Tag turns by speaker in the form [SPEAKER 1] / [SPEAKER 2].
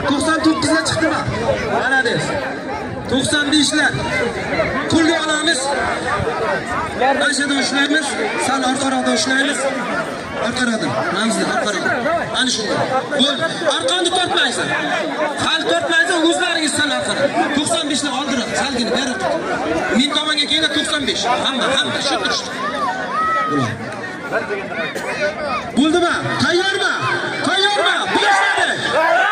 [SPEAKER 1] 99 ga chiqdimi? Malades. 95lar. Qo'lga olamiz. Mashada ushlaymiz, sal orqaroqda ushlaymiz. Orqaroqda, ramzda orqaroqda. Ana shunday. Bo'l, orqani tortmaysan. Hal tortmaysan, o'zlaringiz sal orqaroq. 95lar oldirib, salgina berib. Men tomonga kelib 95. Hamma shu turishdi. Bo'ldimi? Tayyormi? Tayyormi? Boshladi.